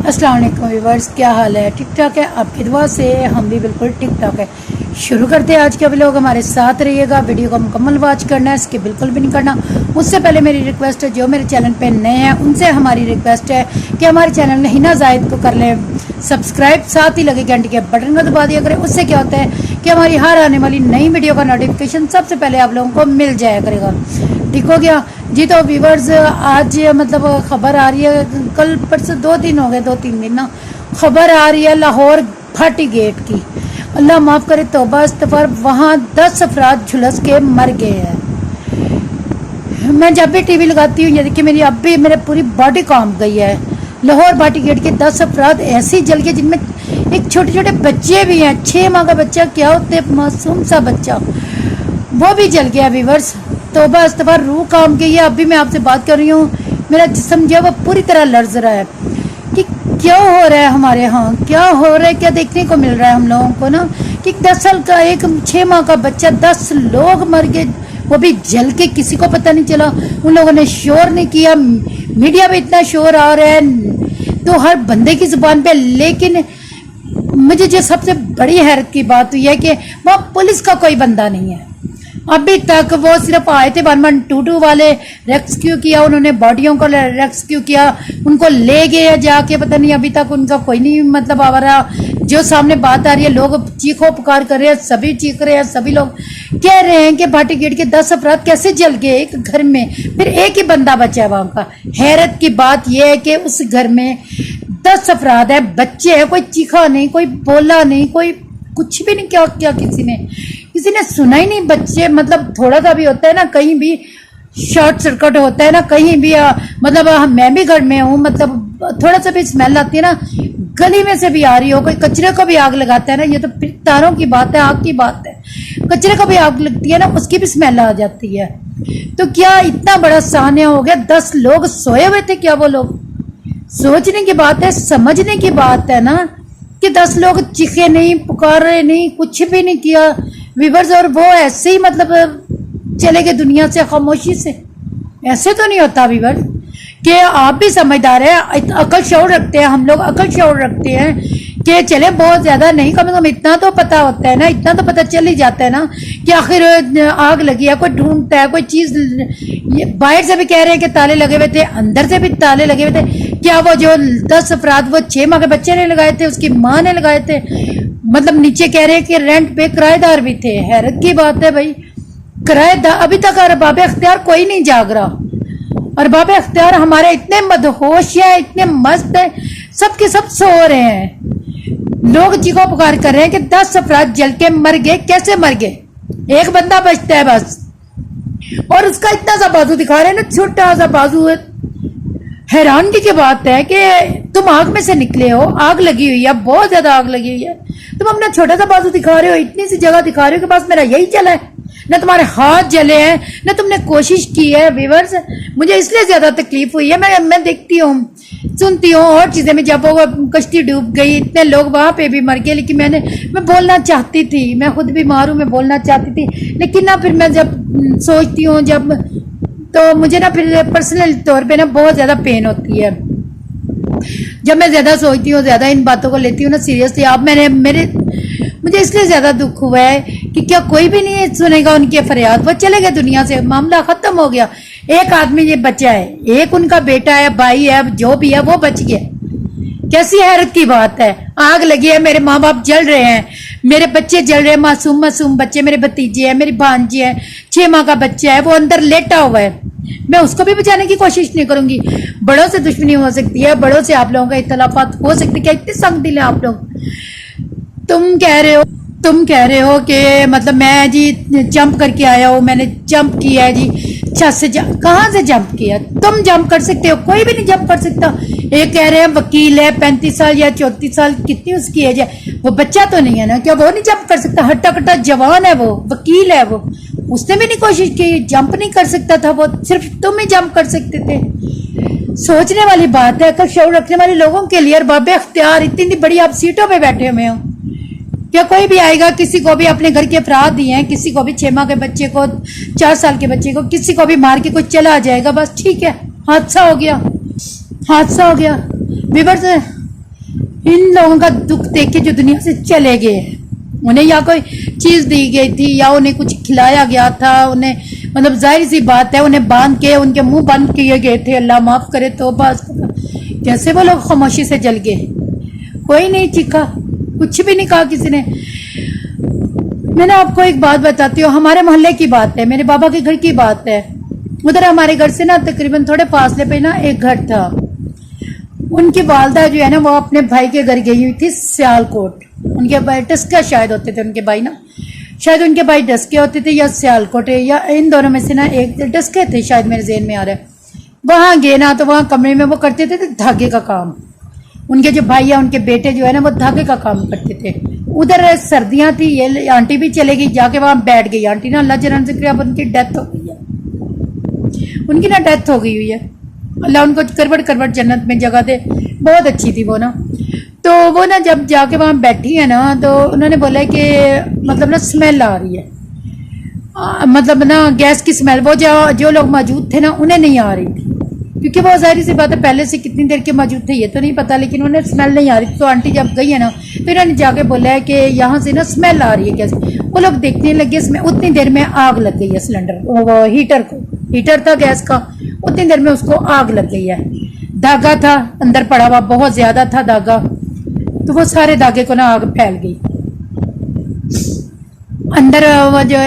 अस्सलाम वालेकुम व्यूअर्स, क्या हाल है? ठीक ठाक है? आपकी दुआ से हम भी बिल्कुल ठीक ठाक है। शुरू करते हैं आज का व्लॉग। हमारे साथ रहिएगा, वीडियो को मुकम्मल वॉच करना है, इसके बिल्कुल भी नहीं करना। उससे पहले मेरी रिक्वेस्ट है, जो मेरे चैनल पे नए हैं उनसे हमारी रिक्वेस्ट है कि हमारे चैनल हिना जाहिद को कर लें सब्सक्राइब, साथ ही लगे घंटे के बटन को दबा दिया करें। उससे क्या होता है कि हमारी हर आने वाली नई वीडियो का नोटिफिकेशन सबसे पहले आप लोगों को मिल जाया करेगा। ठीक हो गया जी। तो व्यूवर्स, आज मतलब खबर आ रही है, कल परसों 2 दिन हो गए, 2-3 दिन ना, खबर आ रही है लाहौर भाटी गेट की। अल्लाह माफ़ करे, तौबा इस्तग़फ़ार। वहाँ 10 अफराद झुलस के मर गए हैं। मैं जब भी टीवी लगाती हूँ, ये देखिए मेरी अब भी मेरे पूरी बॉडी कांप गई है। लाहौर भाटी गेट के 10 अफराद ऐसे ही जल गए, जिनमें एक छोटे छोटे बच्चे भी हैं। 6 माह का बच्चा, क्या होते मासूम सा बच्चा, वो भी जल गया। व्यूवर्स, तौबा इस्तग़फ़ार, रूह काम गई है। अभी मैं आपसे बात कर रही हूँ, मेरा जिस्म जो है वो पूरी तरह लर्ज़ रहा है कि क्या हो रहा है हमारे यहाँ, क्या हो रहा है, क्या देखने को मिल रहा है हम लोगों को ना, कि 10 साल का एक 6 माह का बच्चा, 10 लोग मर गए, वो भी जल के, किसी को पता नहीं चला। उन लोगों ने शोर नहीं किया, मीडिया में इतना शोर आ रहा है तो हर बंदे की जुबान पे। लेकिन मुझे जो सबसे बड़ी हैरत की बात हुई है कि वहाँ पुलिस का कोई बंदा नहीं है अभी तक। वो सिर्फ आए थे 1122 वाले, रेस्क्यू किया उन्होंने, बॉडियों को रेस्क्यू किया, उनको ले गए जाके, पता नहीं अभी तक उनका कोई नहीं मतलब आ रहा। जो सामने बात आ रही है, लोग चीखो पुकार कर रहे हैं, सभी चीख रहे हैं, सभी लोग कह रहे हैं कि भाटी गेट के 10 अफराद कैसे जल गए एक घर में, फिर एक ही बंदा बचा है वहां का। हैरत की बात यह है कि उस घर में 10 अफराद है, बच्चे हैं, कोई चीखा नहीं, कोई बोला नहीं, कोई कुछ भी नहीं क्या किसी ने सुना ही नहीं। बच्चे मतलब थोड़ा सा भी होता है ना, कहीं भी शॉर्ट सर्किट होता है ना, कहीं भी मतलब मैं भी घर में हूँ, मतलब थोड़ा सा भी स्मेल आती है ना, गली में से भी आ रही हो, कोई कचरे को भी आग लगाता है ना, ये तो फिर तारों की बात है, आग की बात है। कचरे को भी आग लगती है ना, उसकी भी स्मेल आ जाती है। तो क्या इतना बड़ा सान्या हो गया? 10 लोग सोए हुए थे क्या? वो लोग, सोचने की बात है, समझने की बात है ना, कि 10 लोग चीखे नहीं, पुकारे नहीं, कुछ भी नहीं किया व्यूअर्स, और वो ऐसे ही मतलब चले गए दुनिया से खामोशी से। ऐसे तो नहीं होता व्यूअर्स, कि आप भी समझदार हैं, अकल शौर रखते हैं, हम लोग अकल शौर रखते हैं कि चले बहुत ज्यादा नहीं, कम से कम इतना तो पता होता है ना, इतना तो पता चल ही जाता है ना कि आखिर आग लगी है, कोई ढूंढता है कोई चीज। बाहर से भी कह रहे हैं कि ताले लगे हुए थे, अंदर से भी ताले लगे हुए थे। क्या वो जो 10 अफराद, वो 6 माह के बच्चे ने लगाए थे, उसकी माँ ने लगाए थे? मतलब नीचे कह रहे हैं कि रेंट पे किराएदार भी थे। हैरत की बात है भाई, किराएदार अभी तक अरबाब इख्तियार कोई नहीं जाग रहा। अरबाब इख्तियार हमारे इतने मदहोश है, इतने मस्त है, सबके सब सो रहे हैं। लोग चीखो पुकार कर रहे हैं कि 10 अफराद जल के मर गए। कैसे मर गए? एक बंदा बचता है बस, और उसका इतना सा बाजू दिखा रहे हैं ना, छोटा सा बाजू है। हैरानगी की बात है कि तुम आग में से निकले हो, आग लगी हुई है, बहुत ज्यादा आग लगी हुई है, तुम अपना छोटा सा बाजू दिखा रहे हो, इतनी सी जगह दिखा रहे हो कि बस मेरा यही चला है। न तुम्हारे हाथ जले हैं, न तुमने कोशिश की है। व्यूअर्स, मुझे इसलिए ज्यादा तकलीफ हुई है, मैं देखती हूँ, सुनती हूँ और चीजें में, जब वो कश्ती डूब गई, इतने लोग वहां पे भी मर गए। लेकिन मैं बोलना चाहती थी, मैं खुद बीमार हूँ, मैं बोलना चाहती थी, लेकिन ना फिर मैं जब सोचती हूँ, जब तो मुझे ना फिर पर्सनल तौर पे ना बहुत ज्यादा पेन होती है। जब मैं ज्यादा सोचती हूँ, ज्यादा इन बातों को लेती हूँ ना सीरियसली। आप मुझे इसलिए ज्यादा दुख हुआ है कि क्या कोई भी नहीं सुनेगा उनकी फरियाद? वो चले गए दुनिया से, मामला खत्म हो गया। एक आदमी ये बचा है, एक उनका बेटा है, भाई है, जो भी है, वो बच गया। कैसी हैरत की बात है। आग लगी है, मेरे माँ बाप जल रहे हैं, मेरे बच्चे जल रहे हैं, मासूम मासूम बच्चे, मेरे भतीजे हैं, मेरी भांजी है, 6 माह का बच्चा है, वो अंदर लेटा हुआ है। मैं उसको भी बचाने की कोशिश नहीं करूंगी। बड़ों से दुश्मनी हो सकती है, बड़ों से आप लोगों का इख्तिलाफात हो सकती है। क्या इतने संग दिल है आप लोग? तुम कह रहे हो कि मतलब मैं जी जंप करके आया हूँ, मैंने जंप किया है जी, छत से कहाँ से जंप किया? तुम जंप कर सकते हो, कोई भी नहीं जंप कर सकता। एक कह रहे हैं वकील है, 35 साल या 34 साल, कितनी उसकी एज है, वो बच्चा तो नहीं है ना, क्या वो नहीं जंप कर सकता? हट्टा कट्टा जवान है, वो वकील है, वो उसने भी नहीं कोशिश की, जंप नहीं कर सकता था वो, सिर्फ तुम ही जंप कर सकते थे। सोचने वाली बात है, अकल शौर रखने वाले लोगों के लिए। अरबाब इख्तियार इतनी बड़ी आप सीटों पे बैठे हुए हो, क्या कोई भी आएगा? किसी को भी अपने घर के अफराद दिए हैं, किसी को भी 6 माह के बच्चे को, 4 साल के बच्चे को, किसी को भी मार के कोई चला जाएगा, बस ठीक है, हादसा हो गया, हादसा हो गया। व्यूअर्स, इन लोगों का दुख देख के जो दुनिया से चले गए हैं, उन्हें या कोई चीज दी गई थी या उन्हें कुछ खिलाया गया था, उन्हें मतलब जाहिर सी बात है उन्हें बांध के उनके मुंह बंद किए गए थे, अल्लाह माफ करे, तो बस कैसे वो लोग खामोशी से जल गए। कोई नहीं चीखा, कुछ भी नहीं कहा किसी ने। मैंने आपको एक बात बताती हूँ, हमारे मोहल्ले की बात है, मेरे बाबा के घर की बात है। उधर हमारे घर से ना तकरीबन थोड़े फासले पे ना एक घर था। उनकी वालदा जो है ना वो अपने भाई के घर गई हुई थी सियालकोट। उनके भाई डस्का शायद होते थे उनके भाई ना, शायद उनके भाई डस्के होते थे या सियालकोट या इन दोनों में से ना एक डस्के थे, शायद मेरे ज़हन में आ रहा है। वहाँ गए ना तो वहाँ कमरे में वो करते थे धागे का काम। उनके जो भाई या उनके बेटे जो है ना वो धागे का काम करते थे। उधर सर्दियाँ थी, ये आंटी भी चले गई, जाके वहाँ बैठ गई। आंटी ना अल्लाह जनान से अब उनकी डेथ हो गई है, उनकी ना डेथ हो गई हुई है। अल्लाह उनको करवट करवट जन्नत में जगह दे, बहुत अच्छी थी वो ना। तो वो ना जब जाके वहाँ बैठी है ना तो उन्होंने बोला कि मतलब ना स्मेल आ रही है, मतलब ना गैस की स्मेल। वो जो लोग मौजूद थे ना उन्हें नहीं आ रही थी, क्योंकि वो जाहिर सी बात है पहले से कितनी देर के मौजूद थे ये तो नहीं पता, लेकिन उन्हें स्मेल नहीं आ रही थी। तो आंटी जब गई है ना तो इन्होंने जाके बोला है कि यहाँ से ना स्मेल आ रही है कैसे। वो लोग देखने लगे, इसमें उतनी देर में आग लग गई है सिलेंडर, वो हीटर को, हीटर था गैस का, उतनी देर में उसको आग लग गई है। धागा था अंदर पड़ा हुआ, बहुत ज्यादा था धागा, तो वो सारे धागे को ना आग फैल गई। अंदर वो जो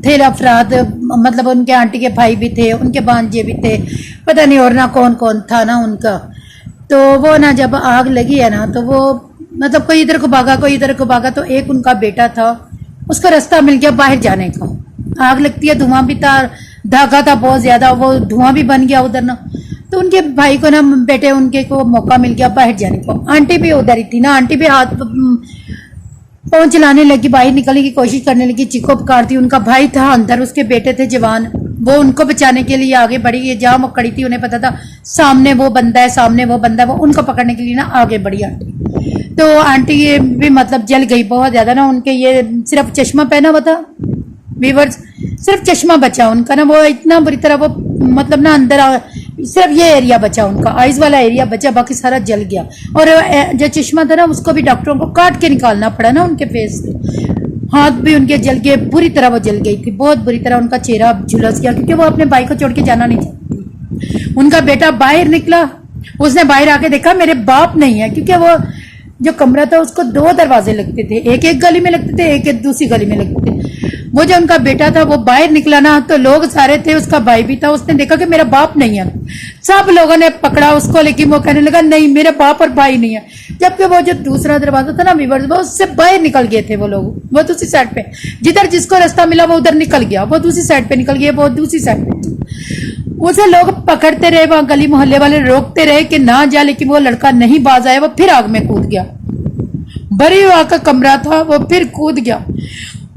थे अफराद, मतलब उनके आंटी के भाई भी थे, उनके भांजे भी थे, पता नहीं और ना कौन कौन था ना उनका। तो वो ना जब आग लगी है ना तो वो मतलब कोई इधर को भागा कोई इधर को भागा, तो एक उनका बेटा था, उसका रास्ता मिल गया बाहर जाने का। आग लगती है, धुआं भी था, धागा था बहुत ज्यादा, वो धुआं भी बन गया उधर ना। तो उनके भाई को ना बेटे उनके को मौका मिल गया बाहर जाने को। आंटी भी उधर ही थी ना, आंटी भी हाथ पाँव चलाने लगी, बाहर निकलने की कोशिश करने लगी, चीखो पुकारती। उनका भाई था अंदर, उसके बेटे थे जवान, वो उनको बचाने के लिए आगे बढ़ी। ये जहाँ वो खड़ी थी उन्हें पता था सामने वो बंदा है, सामने वो बंदा है, वो उनको पकड़ने के लिए ना आगे बढ़ी आंटी। तो आंटी ये भी मतलब जल गई बहुत ज्यादा ना। उनके ये सिर्फ चश्मा पहना हुआ था व्यूअर्स, सिर्फ चश्मा बचा उनका ना, वो इतना बुरी तरह वो मतलब ना अंदर सिर्फ ये एरिया बचा उनका, आइज वाला एरिया बचा, बाकी सारा जल गया। और जो चश्मा था ना उसको भी डॉक्टरों को काट के निकालना पड़ा ना उनके फेस से। हाथ भी उनके जल गए, बुरी तरह वो जल गई थी, बहुत बुरी तरह उनका चेहरा झुलस गया, क्योंकि वो अपने भाई को छोड़ के जाना नहीं चाहती। उनका बेटा बाहर निकला, उसने बाहर आके देखा मेरे बाप नहीं है, क्योंकि वो जो कमरा था उसको 2 दरवाजे लगते थे, एक एक गली में लगते थे, एक एक दूसरी गली में लगते थे। वो जो उनका बेटा था वो बाहर निकला ना तो लोग सारे थे, उसका भाई भी था, उसने देखा कि मेरा बाप नहीं है। सब लोगों ने पकड़ा उसको, लेकिन वो कहने लगा नहीं मेरे बाप और भाई नहीं है। जबकि वो जो दूसरा दरवाजा था ना व्यूअर्स, वो उससे बाहर निकल गए थे वो लोग, वो दूसरी साइड पे, जिधर जिसको रास्ता मिला वो उधर निकल गया, वो दूसरी साइड पे निकल गया, वो दूसरी साइड पे। उसे लोग पकड़ते रहे, वहां गली मोहल्ले वाले रोकते रहे कि ना जा, लेकिन वो लड़का नहीं बाज आया, वो फिर आग में कूद गया। भरी हुआ का कमरा था, वो फिर कूद गया।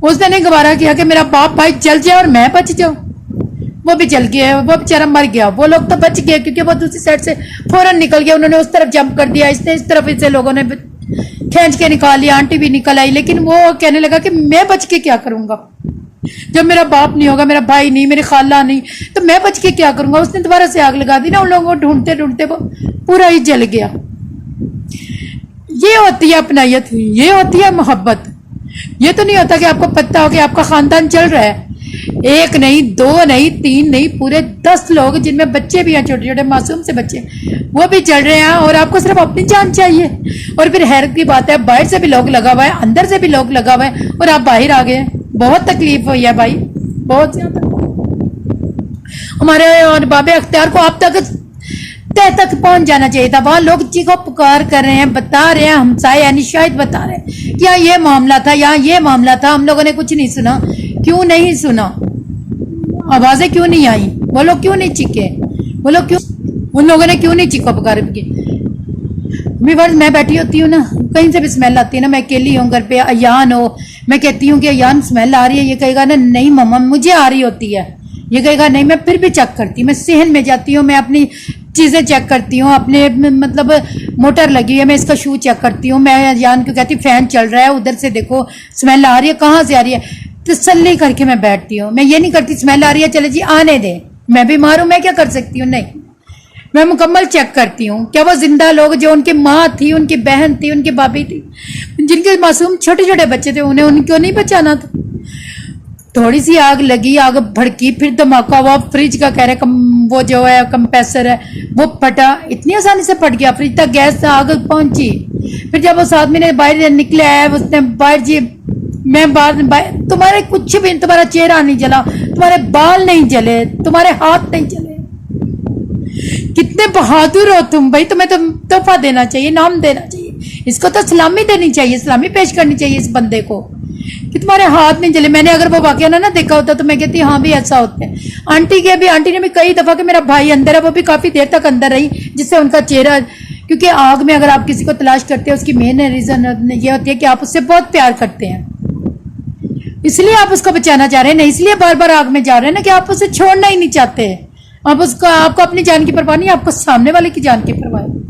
उसने नहीं गवारा किया कि मेरा बाप भाई जल जाए और मैं बच जाऊं। वो भी जल गया, वो बेचारा मर गया। वो लोग तो बच गए क्योंकि वो दूसरी साइड से फौरन निकल गया, उन्होंने उस तरफ जंप कर दिया, इसने इस तरफ, इसे लोगों ने खींच के निकाल लिया। आंटी भी निकल आई, लेकिन वो कहने लगा कि मैं बच के क्या करूंगा, जब मेरा बाप नहीं होगा, मेरा भाई नहीं, मेरी खाला नहीं, तो मैं बच के क्या करूंगा। उसने दोबारा से आग लगा दी ना, उन लोगों को ढूंढते ढूंढते वो पूरा ही जल गया। ये होती है अपनायत, ये होती है मोहब्बत। ये तो नहीं होता कि आपको पता हो कि आपका खानदान चल रहा है, एक नहीं, 2 नहीं, 3 नहीं, पूरे 10 लोग, जिनमें बच्चे भी हैं, छोटे छोटे मासूम से बच्चे, वो भी चल रहे हैं, और आपको सिर्फ अपनी जान चाहिए। और फिर हैरत की बात है, बाहर से भी लोग लगा हुआ है, अंदर से भी लोग लगा हुआ है, और आप बाहर आ गए। बहुत तकलीफ हुई है भाई, बहुत ज्यादा। हमारे और बाबे अख्तियार को आप तक पहुंच जाना चाहिए था। वहां लोग चीखो पुकार कर रहे हैं, बता रहे हैं, हमसाए यानी शायद बता रहे हैं कि यहाँ ये मामला था, यहाँ ये मामला था, हम लोगों ने कुछ नहीं सुना। क्यों नहीं सुना? आवाजें क्यों नहीं आई? वो लोग क्यों नहीं चीखे? वो लोग क्यों, उन लोगों ने क्यों नहीं चीखो पुकार की? मैं बैठी होती हूँ ना, कहीं से भी स्मेल आती है ना, मैं अकेली हूँ घर पे, अयान हो, मैं कहती हूँ कि अयान स्मेल आ रही है, ये कहेगा ना नहीं मम्मा मुझे आ रही होती है, ये कहेगा नहीं, मैं फिर भी चेक करती हूँ, मैं सहन में जाती हूँ, मैं अपनी चीजें चेक करती हूँ, अपने मतलब मोटर लगी है, मैं इसका शू चेक करती हूँ, मैं अयान को कहती फैन चल रहा है, उधर से देखो स्मेल आ रही है, कहाँ से आ रही है, तसल्ली करके मैं बैठती हूँ। मैं ये नहीं करती स्मेल आ रही है चले जी आने दे, मैं बीमार हूँ, मैं क्या कर सकती हूँ, नहीं, मैं मुकम्मल चेक करती हूँ क्या वो जिंदा लोग जो उनकी माँ थी, उनकी बहन थी, उनकी भाभी थी, जिनके मासूम छोटे छोटे बच्चे थे, उन्हें उनको नहीं बचाना था। थोड़ी सी आग लगी, आग भड़की, फिर धमाका हुआ, फ्रिज का कह रहे वो जो है कंप्रेसर है वो फटा, इतनी आसानी से फट गया, फ्रिज तक गैस आग पहुंची। फिर जब उस आदमी ने बाहर निकला है, उसने बाहर जी मैं बाहर, तुम्हारे कुछ भी, तुम्हारा चेहरा नहीं जला, तुम्हारे बाल नहीं जले, तुम्हारे हाथ नहीं जले, कितने बहादुर हो तुम भाई, तुम्हें तो तोहफा देना चाहिए, नाम देना चाहिए, इसको तो सलामी देनी चाहिए, सलामी पेश करनी चाहिए इस बंदे को कि तुम्हारे हाथ नहीं जले। मैंने अगर वो वाकया ना देखा होता तो मैं कहती हाँ भी ऐसा होता है। आंटी ने भी कई दफा कि मेरा भाई अंदर है, वो भी काफी देर तक अंदर रही, जिससे उनका चेहरा, क्योंकि आग में अगर आप किसी को तलाश करते हैं उसकी मेन रीजन ये होती है कि आप उससे बहुत प्यार करते हैं, इसलिए आप उसको बचाना चाह रहे हैं, नहीं इसलिए बार बार आग में जा रहे हैं ना कि आप उसे छोड़ना ही नहीं चाहते। आप उसको, आपको अपनी जान की परवाह नहीं, आपको सामने वाले की जान की परवाह है।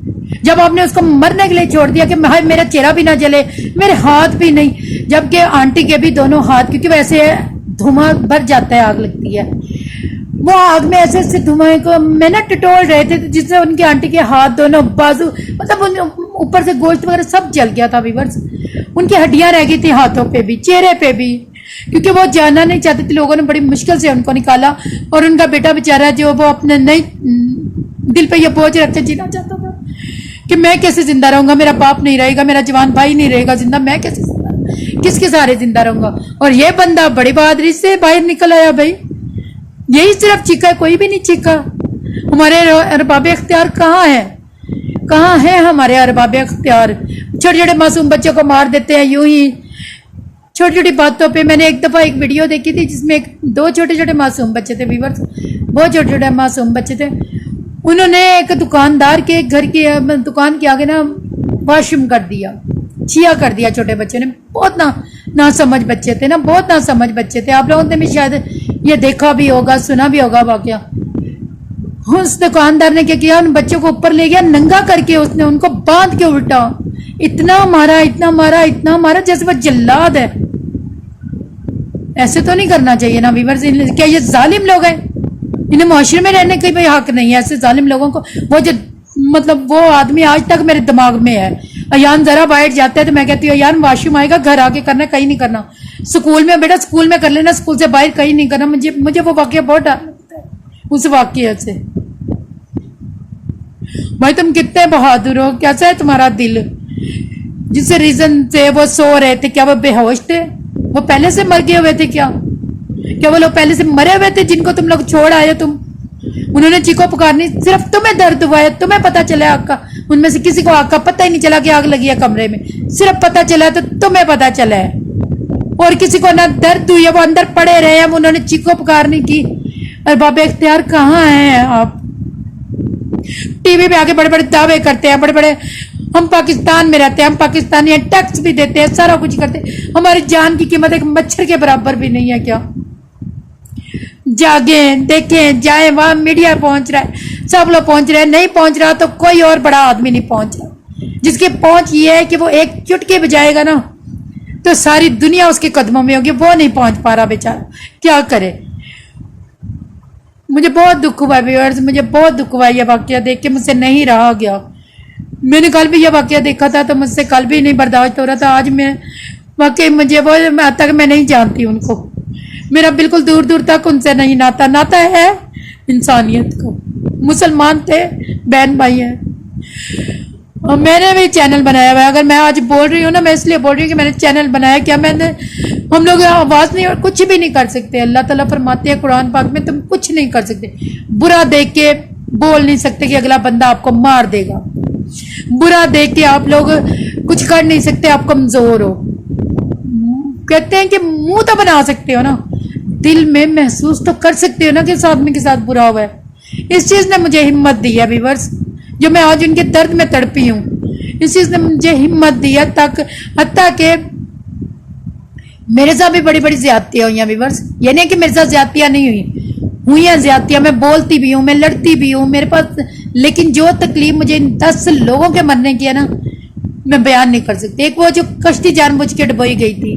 जब आपने उसको मरने के लिए छोड़ दिया कि मेरा चेहरा भी ना जले, मेरे हाथ भी नहीं, जबकि आंटी के भी दोनों हाथ, क्योंकि वैसे धुआं भर जाता है, आग लगती है, वो आग में ऐसे ऐसे धुआं को मैं ना टटोल रहे थे जिससे उनकी आंटी के हाथ, दोनों बाजू, मतलब ऊपर से गोश्त वगैरह सब जल गया था व्यूअर्स, उनकी हड्डियां रह गई थी हाथों पे भी, चेहरे पे भी, क्योंकि वो जाना नहीं चाहते थे। लोगों ने बड़ी मुश्किल से उनको निकाला, और उनका बेटा बेचारा जो वो अपने नहीं दिल पे ये बोझ रख के जीना चाहता था कि मैं कैसे जिंदा रहूंगा, मेरा बाप नहीं रहेगा, मेरा जवान भाई नहीं रहेगा जिंदा, मैं कैसे जिंदा, किसके सहारे जिंदा रहूंगा। और ये बंदा बड़ी बहादुरी से बाहर निकल आया भाई, यही सिर्फ चीखा, कोई भी नहीं चीखा। हमारे अरबाब इख्तियार कहाँ है, कहाँ है हमारे अरबाब इख्तियार? छोटे छोटे मासूम बच्चों को मार देते हैं यूं ही छोटी छोटी बातों पे। मैंने एक दफा एक वीडियो देखी थी जिसमें दो छोटे छोटे मासूम बच्चे थे व्यूअर्स, बहुत छोटे छोटे मासूम बच्चे थे, उन्होंने एक दुकानदार के घर की दुकान के आगे ना वॉशरूम कर दिया, छिया कर दिया छोटे बच्चे ने। बहुत ना समझ बच्चे थे ना, बहुत ना समझ बच्चे थे। आप लोगों ने भी शायद ये देखा भी होगा, सुना भी होगा वाकया। उस दुकानदार ने क्या किया, उन बच्चों को ऊपर ले गया, नंगा करके उसने उनको बांध के उल्टा इतना मारा, इतना मारा, इतना मारा जैसे वो जल्लाद है। ऐसे तो नहीं करना चाहिए ना व्यूअर्स। क्या ये जालिम लोग हैं? इन्हें मुआशरे में रहने का भी हक नहीं है ऐसे जालिम लोगों को। वो जो मतलब वो आदमी आज तक मेरे दिमाग में है। अयान जरा बाहर जाते हैं तो मैं कहती हूँ अयान वॉशरूम आएगा, घर आके करना, कहीं नहीं करना। स्कूल में बेटा स्कूल में कर लेना, स्कूल से बाहर कहीं नहीं करना। मुझे वो वाकया बहुत डर लगता है उस वाकये से। भाई तुम कितने बहादुर हो, कैसा है तुम्हारा दिल? जिस रीजन से वो सो रहे थे, क्या वो बेहोश थे? वो पहले से मर गए हुए थे क्या वो लोग पहले से मरे हुए थे जिनको तुम लोग छोड़ आए? तुम उन्होंने चीखो पुकारनी, सिर्फ तुम्हें दर्द हुआ है, तुम्हें पता चला आग का। उनमें से किसी को आग का पता ही नहीं चला कि आग लगी है कमरे में, सिर्फ पता चला तो तुम्हें पता चला है। और किसी को ना दर्द हुई है, वो अंदर पड़े रहे हैं, उन्होंने चीखो पुकारनी की। अरबाब इख्तियार कहाँ हैं आप? टीवी पे आके बड़े बड़े दावे करते हैं, बड़े बड़े हम पाकिस्तान में रहते हैं, हम पाकिस्तानी हैं, टैक्स भी देते हैं, सारा कुछ करते हैं। हमारी जान की कीमत एक मच्छर के बराबर भी नहीं है क्या? जागे, देखें, जाए, वहां मीडिया पहुंच रहा है, सब लोग पहुंच रहे हैं। नहीं पहुंच रहा तो कोई और बड़ा आदमी नहीं पहुंच रहा, जिसकी पहुंच ये है कि वो एक चुटकी बजाएगा ना तो सारी दुनिया उसके कदमों में होगी। वो नहीं पहुंच पा रहा बेचारा, क्या करे? मुझे बहुत दुख हुआ व्यूअर्स, मुझे बहुत दुख हुआ ये वाकया देख के, मुझसे नहीं रहा गया। मैंने कल भी ये वाकया देखा था तो मुझसे कल भी नहीं बर्दाश्त हो रहा था। आज मैं वाकई मुझे वो तक मैं नहीं जानती उनको, मेरा बिल्कुल दूर दूर तक उनसे नहीं नाता है इंसानियत को। मुसलमान थे, बहन भाई हैं। और मैंने भी चैनल बनाया हुआ है। अगर मैं आज बोल रही हूँ ना, मैं इसलिए बोल रही हूँ कि मैंने चैनल बनाया। क्या हम लोग आवाज नहीं और कुछ भी नहीं कर सकते। अल्लाह ताला फरमाते हैं कुरान पाक में, तुम कुछ नहीं कर सकते। बुरा देख के बोल नहीं सकते कि अगला बंदा आपको मार देगा। बुरा देख के आप लोग कुछ कर नहीं सकते, आप कमजोर हो। कहते हैं कि मुंह तो बना सकते हो ना, दिल में महसूस तो कर सकते हो ना कि इस आदमी के साथ बुरा हुआ है। इस चीज ने मुझे हिम्मत दी है व्यूअर्स, जो मैं आज उनके दर्द में तड़पी हूँ। इस चीज ने मुझे हिम्मत दी है तक हत्ता के मेरे साथ भी बड़ी बड़ी ज्यादतियां हुई हैं व्यूअर्स। ये नहीं कि मेरे साथ ज्यादतियां नहीं हुई हैं ज्यादतियां। मैं बोलती भी हूँ, मैं लड़ती भी हूँ मेरे पास, लेकिन जो तकलीफ मुझे 10 लोगों के मरने की है ना, मैं बयान नहीं कर सकती। एक वो जो कश्ती जानबूझ के डुबोई गई थी,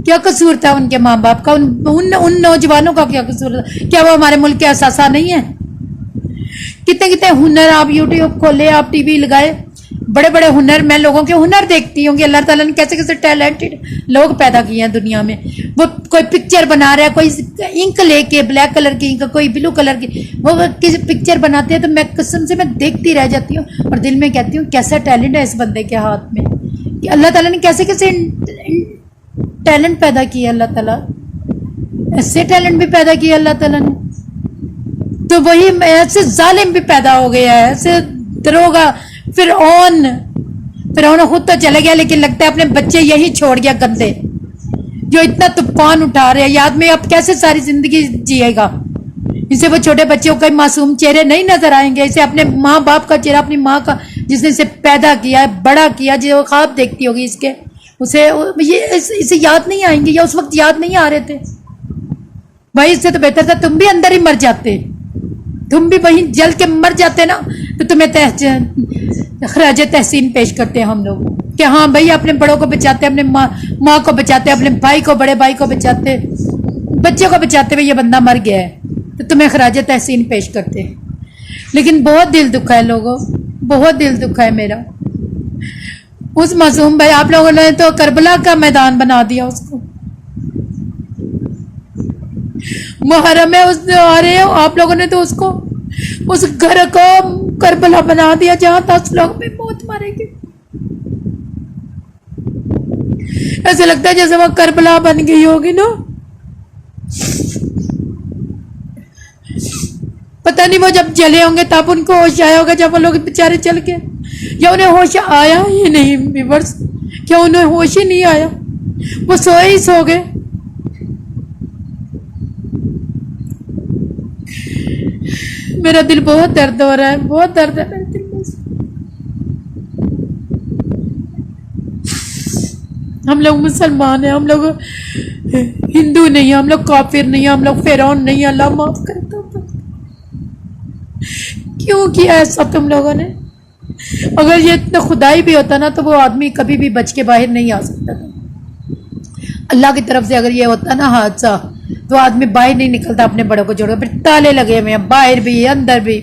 क्या कसूर था उनके माँ बाप का? उन नौजवानों का क्या कसूर था? क्या वो हमारे मुल्क के असासा नहीं है? कितने कितने हुनर, आप यूट्यूब खोले, आप टीवी लगाए, बड़े बड़े हुनर, मैं लोगों के हुनर देखती हूँ कि अल्लाह ताला ने कैसे कैसे टैलेंटेड लोग पैदा किए हैं दुनिया में। वो कोई पिक्चर बना रहा है, कोई इंक लेके, ब्लैक कलर की इंक, कोई ब्लू कलर की, वो किसी पिक्चर बनाते हैं तो मैं कसम से मैं देखती रह जाती हूँ और दिल में कहती हूँ कैसा टैलेंट है इस बंदे के हाथ में, कि अल्लाह ताला ने कैसे कैसे टैलेंट पैदा किया। अल्लाह ताला ऐसे टैलेंट भी पैदा किया अल्लाह ताला ने। तो वही ऐसे जालिम भी पैदा हो गया है, ऐसे दरोगा फिरौन खुद तो चले गया, लेकिन लगता है अपने बच्चे यही छोड़ गया गंदे, जो इतना तूफान उठा रहे हैं। याद में अब कैसे सारी जिंदगी जिएगा। इसे वो छोटे बच्चों का मासूम चेहरे नहीं नजर आएंगे, इसे अपने माँ बाप का चेहरा, अपनी माँ का जिसने इसे पैदा किया है, बड़ा किया, जो ख्वाब देखती होगी इसके, इसे याद नहीं आएंगे, या उस वक्त याद नहीं आ रहे थे। भाई इससे तो बेहतर था तुम भी अंदर ही मर जाते, तुम भी वहीं जल के मर जाते ना, तो तुम्हें खराज तहसीन पेश करते हैं हम लोग कि हाँ भाई अपने बड़ों को बचाते, अपने माँ को बचाते, अपने भाई को, बड़े भाई को बचाते, बच्चे को बचाते हुए ये बंदा मर गया है, तो तुम्हें खराज तहसीन पेश करते हैं। लेकिन बहुत दिल दुखा है लोगों, बहुत दिल दुखा है मेरा। उस मासूम भाई, आप लोगों ने तो करबला का मैदान बना दिया उसको। मुहर्रम है उस आ रहे हो आप लोगों ने तो उसको, उस घर को करबला बना दिया जहां 10 लोग में मौत मारेंगे। ऐसे लगता है जैसे वो करबला बन गई होगी ना। पता नहीं वो जब जले होंगे तब उनको होश आया होगा, जब वो लोग बेचारे चल के, या उन्हें होश आया ही नहीं व्यूअर्स, क्या उन्हें होश ही नहीं आया, वो सोए ही सो गए। मेरा दिल बहुत दर्द हो रहा है, बहुत दर्द है मेरे दिल में। हम लोग मुसलमान हैं, हम लोग हिंदू नहीं है, हम लोग काफिर नहीं है, हम लोग फिरौन नहीं है। अल्लाह माफ करता। क्यों किया ऐसा तुम लोगों ने? अगर ये इतना खुदाई भी होता ना तो वो आदमी कभी भी बच के बाहर नहीं आ सकता था। अल्लाह की तरफ से अगर ये होता ना हादसा, तो आदमी बाहर नहीं निकलता अपने बड़ों को छोड़कर। फिर ताले लगे हुए हैं बाहर भी अंदर भी।